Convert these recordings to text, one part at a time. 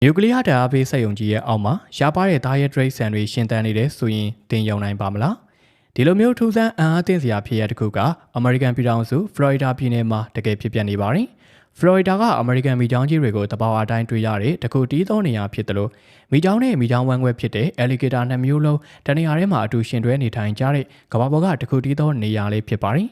နျူကလ িয়ার ဓာတ်အားပေးစက်ရုံကြီးရဲ့အောက်မှာရှားပါတဲ့သားရဲတရိတ်ဆန်တွေရှင်သန်နေတဲ့ဆိုရင်တင်ယုံနိုင်ပါမလားဒီလိုမျိုးထူးဆန်းအံ့အားသင့်စရာဖြစ်ရတဲ့တစ်ခုကအမေရိကန်ပြည်ထောင်စုဖလော်ရီဒါပြည်နယ်မှာတကယ်ဖြစ်ပျက်နေပါတယ်ဖလော်ရီဒါကအမေရိကန်မိချောင်းကြီးတွေကိုတဘာဝအတိုင်းတွေ့ရတဲ့တခုတီးသောနေရာဖြစ်တယ်လို့မိချောင်းနဲ့မိချောင်းဝမ်းခွဲဖြစ်တဲ့ alligator နှစ်မျိုးလုံးတနေရာထဲမှာအတူရှင်တွဲနေထိုင်ကြတဲ့ကမ္ဘာပေါ်ကတခုတီးသောနေရာလေးဖြစ်ပါတယ်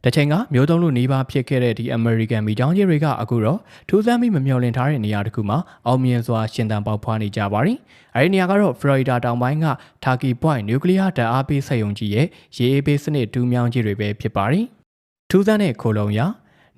တချိန်ကမျိုးသုံးလူနီးပါးဖြစ်ခဲ့တဲ့ဒီအမေရိကန်မိချောင်းကြီးတွေကအခုတော့ထူးဆန်းပြီးမမျှော်လင့်ထားတဲ့နေရာတစ်ခုမှာအောင်မြင်စွာရှင်သန်ပေါက်ဖွားနေကြပါတယ်။အဲဒီနေရာကတော့ဖလော်ရီဒါတောင်ပိုင်းက Turkey Point နျူကလ িয়ার ဓာတ်အားပေးစက်ရုံကြီးရဲ့ရေအေးပေးစနစ်တူးမြောင်းကြီးတွေပဲဖြစ်ပါတယ်။ထူးဆန်းတဲ့ခိုလုံရ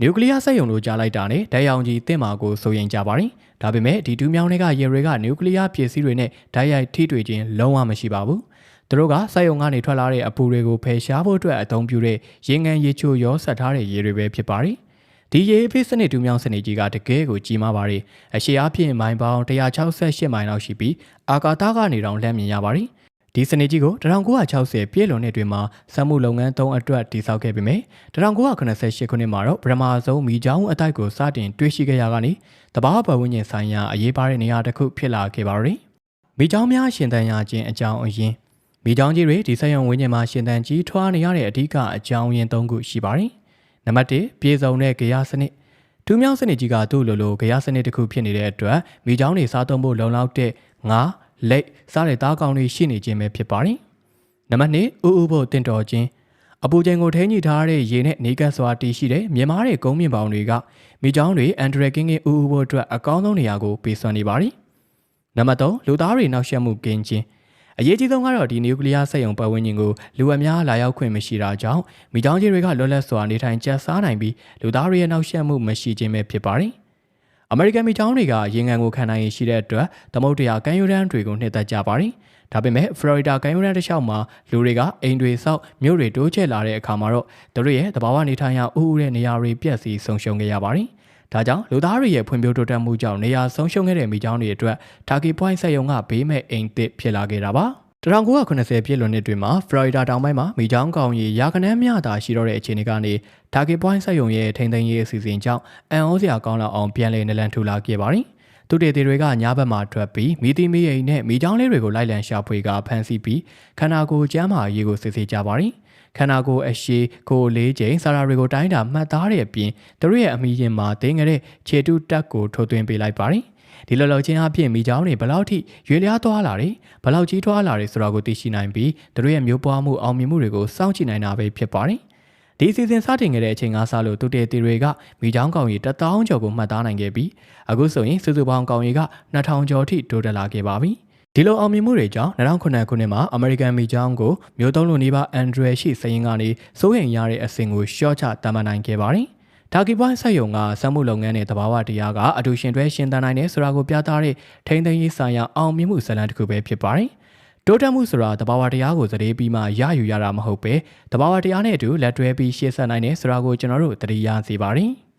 နျူကလ িয়ার စက်ရုံတို့ကြားလိုက်တာနဲ့ဓာတ်ရောင်ကြီးတင့်မာကိုစိုးရိမ်ကြပါတယ်။ဒါပေမဲ့ဒီတူးမြောင်းတွေကရေတွေကနျူကလ িয়ার ပစ္စည်းတွေနဲ့ဓာတ်ရိုက်ထိတွေ့ခြင်းလုံးဝမရှိပါဘူး။သူတို့ကစက်ရုံကနေထွက်လာတဲ့အပူတွေကိုဖယ်ရှားဖို့အတွက်အသုံးပြုတဲ့ရေငန်ရေချိုရောဆက်ထားတဲ့ရေတွေပဲဖြစ်ပါတယ်။ဒီရေဖေးစနစ်တူးမြောင်းစနစ်ကြီးကတကယ်ကိုကြီးမားပါတယ်။အရှေ့အပြင်မိုင်ပေါင်း168မိုင်လောက်ရှိပြီးအာကာသကနေတောင်လှမ်းမြင်ရပါတယ်။ဒီစနစ်ကြီးကို1960ပြည့်လွန်နှစ်တွင်မှာစက်မှုလုပ်ငန်း3အတွက်တည်ဆောက်ခဲ့ပေမယ့်1988ခုနှစ်မှာတော့ပထမဆုံးမိချောင်းအတိုက်ကိုစတင်တွေ့ရှိခဲ့ရကနေတဘာဝပတ်ဝန်းကျင်ဆိုင်ရာအရေးပါတဲ့နေရာတစ်ခုဖြစ်လာခဲ့ပါတယ်။မိချောင်းများရှင်သန်ရခြင်းအကြောင်းအရင်းမိချောင်းကြီးတွေဒီစက်ရုံဝင်းကျင်မှာရှင်သန်ကြီးထွားနေရတဲ့အဓိကအကြောင်းရင်း3ခုရှိပါတယ်။နံပါတ်1ပြေဆုံးတဲ့ဂေယစနစ်ဒူးမြောင်းစနစ်ကြီးကသူ့လိုဂေယစနစ်တစ်ခုဖြစ်နေတဲ့အတွက်မိချောင်းတွေစားသုံးဖို့လုံလောက်တဲ့ငါးလက်စားတဲ့သားကောင်တွေရှိနေခြင်းပဲဖြစ်ပါတယ်။နံပါတ်2ဥဥဖို့တင်တော်ခြင်းအပူချိန်ကိုထိန်းညှိထားတဲ့ရေနဲ့နေကတ်စွာတည်ရှိတဲ့မြင်မာတဲ့ကုန်းမြင့်ပေါင်တွေကမိချောင်းတွေအန်ဒရကင်းကင်းဥဥဖို့အတွက်အကောင်းဆုံးနေရာကိုပေးစွမ်းနေပါတယ်။နံပါတ်3လူသားတွေနောက်ဆက်မှုကင်းခြင်းအရေးကြီးဆုံးကတော့ဒီနျူကလ িয়ার စက်ရုံပတ်ဝန်းကျင်ကိုလူအများလာရောက်ခွင့်မရှိတာကြောင့်မိချောင်းကြီးတွေကလွတ်လပ်စွာနေထိုင်ကျက်စားနိုင်ပြီးလူသားတွေရဲ့နောက်ဆက်မှုမရှိခြင်းပဲဖြစ်ပါတယ်။အမေရိကန်မိချောင်းတွေကရေငန်ကိုခံနိုင်ရရှိတဲ့အတွက်သမုဒ္ဒရာကမ်းရိုးတန်းတွေကိုနှစ်သက်ကြပါတယ်။ဒါပေမဲ့ဖလော်ရီဒါကမ်းရိုးတန်းတစ်လျှောက်မှာလူတွေကအိမ်တွေဆောက်မြို့တွေတိုးချဲ့လာတဲ့အခါမှာတော့သူတို့ရဲ့သဘာဝနေထိုင်ရာဥဥတဲ့နေရာတွေပြည့်စည်ဆုံးရှုံးခဲ့ရပါတယ်။ဒါကြောင့်လူသားတွေရဲ့ဖွံ့ဖြိုးတိုးတက်မှုကြောင့်နေရာဆုံးရှုံးခဲ့တဲ့မိချောင်းတွေအတွက် Turkey Point စက်ရုံကဘေးမဲ့အိမ်သစ်ဖြစ်လာခဲ့တာပါ1980ပြည့်လွန်နှစ်တွင်မှာဖလော်ရီဒါတောင်ပိုင်းမှာမိချောင်းကောင်ရီရာခဏန်းမြတာရှိတော့တဲ့အခြေအနေကနေ Turkey Point စက်ရုံရဲ့ထိန်းသိမ်းရေးအစီအစဉ်ကြောင့်အံ့ဩစရာကောင်းလောက်အောင်ပြန်လည်နလန်ထူလာခဲ့ပါတယ်။သူတေသီတွေကညဘက်မှာထွက်ပြီးမိသီးမိအိမ်နဲ့မိချောင်းလေးတွေကိုလိုက်လံရှာဖွေကဖမ်းဆီးပြီးခန္ဓာကိုယ်ကျန်းမာရေးကိုစစ်ဆေးကြပါတယ်။ခန္ဓာကိုယ်အရှိကိုလေးချိန်စာရာတွေကိုတိုင်းတာမှတ်သားတဲ့အပြင်သူတို့ရဲ့အမိရင်မှာတင်းငတဲ့ခြေတုတက်ကိုထိုးသွင်းပေးလိုက်ပါတယ်။ဒီလိုလောက်ချင်းအဖြစ်မိချောင်းတွေဘလောက်ထိရွေလျားသွားလာတယ်ဘလောက်ကြီးထွားလာတယ်ဆိုတာကိုသိရှိနိုင်ပြီးသူတို့ရဲ့မျိုးပွားမှုအောင်မြင်မှုတွေကိုစောင့်ကြည့်နိုင်တာပဲဖြစ်ပါတယ်ဒီစီစဉ်စတင်ခဲ့တဲ့အချိန်ကစလို့သူတေတီတွေကမိချောင်းကောင်ရီ1000ကျော်ကိုမှတ်သားနိုင်ခဲ့ပြီးအခုဆိုရင်စုစုပေါင်းကောင်ရီက2000ကျော်ထိတိုးတက်လာခဲ့ပါပြီဒီလိုအောင်မြင်မှုတွေကြောင့်2009ခုနှစ်မှာအမေရိကန်မိချောင်းကိုမျိုးသုံးလူနီးပါးအန်ဒရယ်ရှိစရင်ကနေစိုးရိမ်ရတဲ့အဆင့်ကိုရှော့ချတမ်းမှတ်နိုင်ခဲ့ပါတယ်Turkey Point စက်ရုံကစက်မှုလုပ်ငန်းနဲ့တဘာဝတရားကအတူရှင်တွဲရှင်သန်နိုင်တဲ့ဆိုတာကိုပြသတဲ့ထိန်းသိမ်းရေးဆိုင်ရာအောင်မြင်မှုဇာတ်လမ်းတစ်ခုပဲဖြစ်ပါတယ်။တိုးတက်မှုဆိုတာတဘာဝတရားကိုသတိပြီးမှရယူရတာမဟုတ်ပဲတဘာဝတရားနဲ့အတူလက်တွဲပြီးရှေ့ဆက်နိုင်တဲ့ဆိုတာကိုကျွန်တော်တို့သတိရစေပါတယ်။